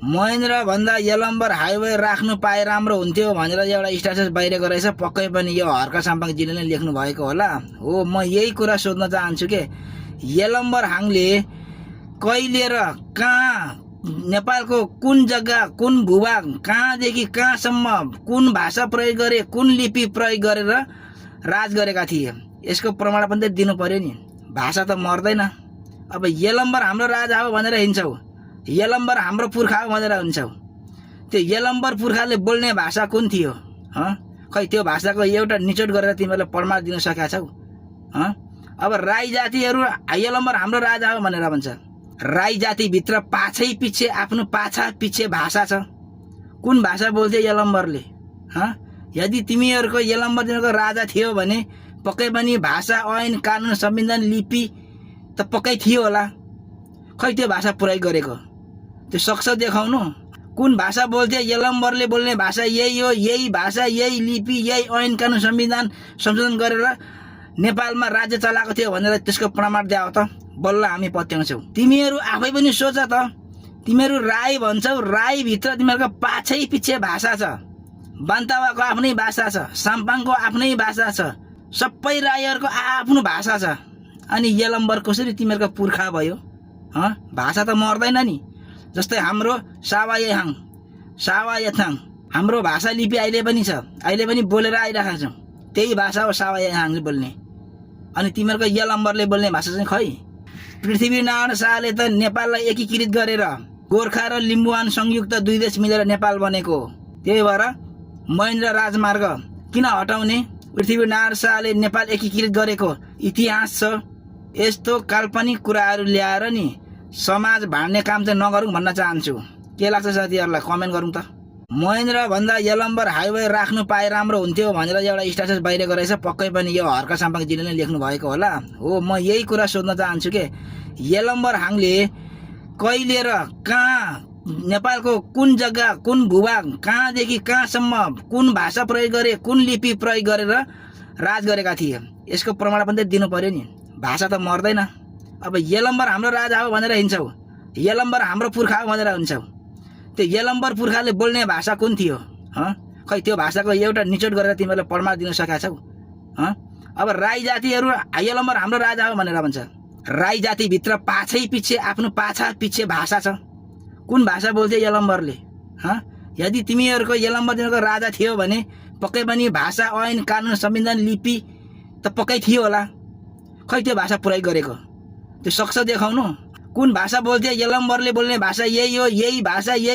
महेन्द्र भन्दा यलम्बर हाइवे राख्नु पाए राम्रो हुन्थ्यो भनेर एउटा स्ट्याटस बाहिर रहेछ। पक्कै पनि यो हर्क साम्पाङजीले नै लेख्नु भएको होला। हो, म यही कुरा सोध्न चाहन्छु के यलम्बर हाङले कहिले र कहाँ नेपालको कुन जग्गा कुन भूभाग कहाँदेखि कहाँसम्म कुन भाषा प्रयोग गरे कुन लिपि प्रयोग गरेर राज गरेका थिए यसको प्रमाण पनि त दिनु पर्यो नि। भाषा त मर्दैन। अब यलम्बर हाम्रो राजा हो भनेर हिँड्छौ, यलम्बर हाम्रो पुर्खा हो भनेर हुन्छौ। त्यो यलम्बर पुर्खाले बोल्ने भाषा कुन थियो? खै त्यो भाषाको एउटा निचोड गरेर तिमीहरूले प्रमाण दिन सकेका छौ? अब राई जातिहरू यलम्बर हाम्रो राजा हो भनेर भन्छ। राई जातिभित्र पाछै पछि आफ्नो पाछा पछि भाषा छ। कुन भाषा बोल्थ्यो यलम्बरले? यदि तिमीहरूको यलम्बर तिमीहरूको राजा थियो भने पक्कै पनि भाषा, ऐन, कानुन, संविधान, लिपि त पक्कै थियो होला। खै त्यो भाषा प्रयोग गरेको त्यो सक्छ देखाउनु? कुन भाषा बोल्थ्यो यलम्बरले बोल्ने भाषा यही हो, यही भाषा, यही लिपि, यही ऐन कानुन संविधान संशोधन गरेर नेपालमा राज्य चलाएको थियो भनेर त्यसको प्रमाण देखाऊ त, बल्ल हामी पत्याउँछौ। तिमीहरू आफै पनि सोच त, तिमीहरू राई भन्छौ, राई भित्र तिमीहरूको पाछै पछि भाषा छ। बान्तावाको आफ्नै भाषा छ, साम्पाङको आफ्नै भाषा छ, सबै राईहरूको आफ्नो भाषा छ। अनि यलम्बर कसरी तिमीहरूको पुर्खा भयो? भाषा त मर्दैन नि। जस्तै हाम्रो सावायाहाङ, सावायाथाङ हाम्रो भाषा लिपि अहिले पनि छ, अहिले पनि बोलेर आइरहेका छौँ। त्यही भाषा हो सावायाहाङले बोल्ने। अनि तिमीहरूको यलम्बरले बोल्ने भाषा चाहिँ खै? पृथ्वीनारायण शाहले त नेपाललाई एकीकृत गरेर गोर्खा र लिम्बुवान संयुक्त दुई देश मिलेर नेपाल बनेको। त्यही भएर महेन्द्र राजमार्ग किन हटाउने? पृथ्वीनारायण शाहले नेपाल एकीकृत गरेको इतिहास छ। यस्तो काल्पनिक कुराहरू ल्याएर नि समाज भाँड्ने काम चाहिँ नगरौँ भन्न चाहन्छु। के लाग्छ साथीहरूलाई कमेन्ट गरौँ त। महेन्द्र भन्दा यलम्बर हाइवे राख्नु पाए राम्रो हुन्थ्यो भनेर एउटा स्ट्याटस बाहिर रहेछ। पक्कै पनि यो हर्क साम्पाङजीले नै लेख्नु भएको होला। हो, म यही कुरा सोध्न चाहन्छु के यलम्बर हाङले कहिले र कहाँ नेपालको कुन जग्गा कुन भूभाग कहाँदेखि कहाँसम्म कुन भाषा प्रयोग गरे कुन लिपि प्रयोग गरेर राज गरेका थिए यसको प्रमाण पनि त दिनु पर्यो नि। भाषा त मर्दैन। अब यलम्बर हाम्रो राजा हो भनेर हिँड्छौ, यलम्बर हाम्रो पुर्खा हो भनेर हुन्छौ। त्यो यलम्बर पुर्खाले बोल्ने भाषा कुन थियो? खै त्यो भाषाको एउटा निचोड गरेर तिमीहरूले प्रमाण दिन सकेका छौ? अब राई जातिहरू यलम्बर हाम्रो राजा हो भनेर भन्छ। राई जातिभित्र पाछै पछि आफ्नो पाछा पछि भाषा छ। कुन भाषा बोल्थ्यो यलम्बरले? यदि तिमीहरूको यलम्बर तिमीहरूको राजा थियो भने पक्कै पनि भाषा, ऐन, कानुन, संविधान, लिपि त पक्कै थियो होला। खै त्यो भाषा प्रयोग गरेको त्यो सक्छ देखाउनु? कुन भाषा बोल्थ्यो यलम्बरले बोल्ने भाषा यही हो, यही भाषा, यही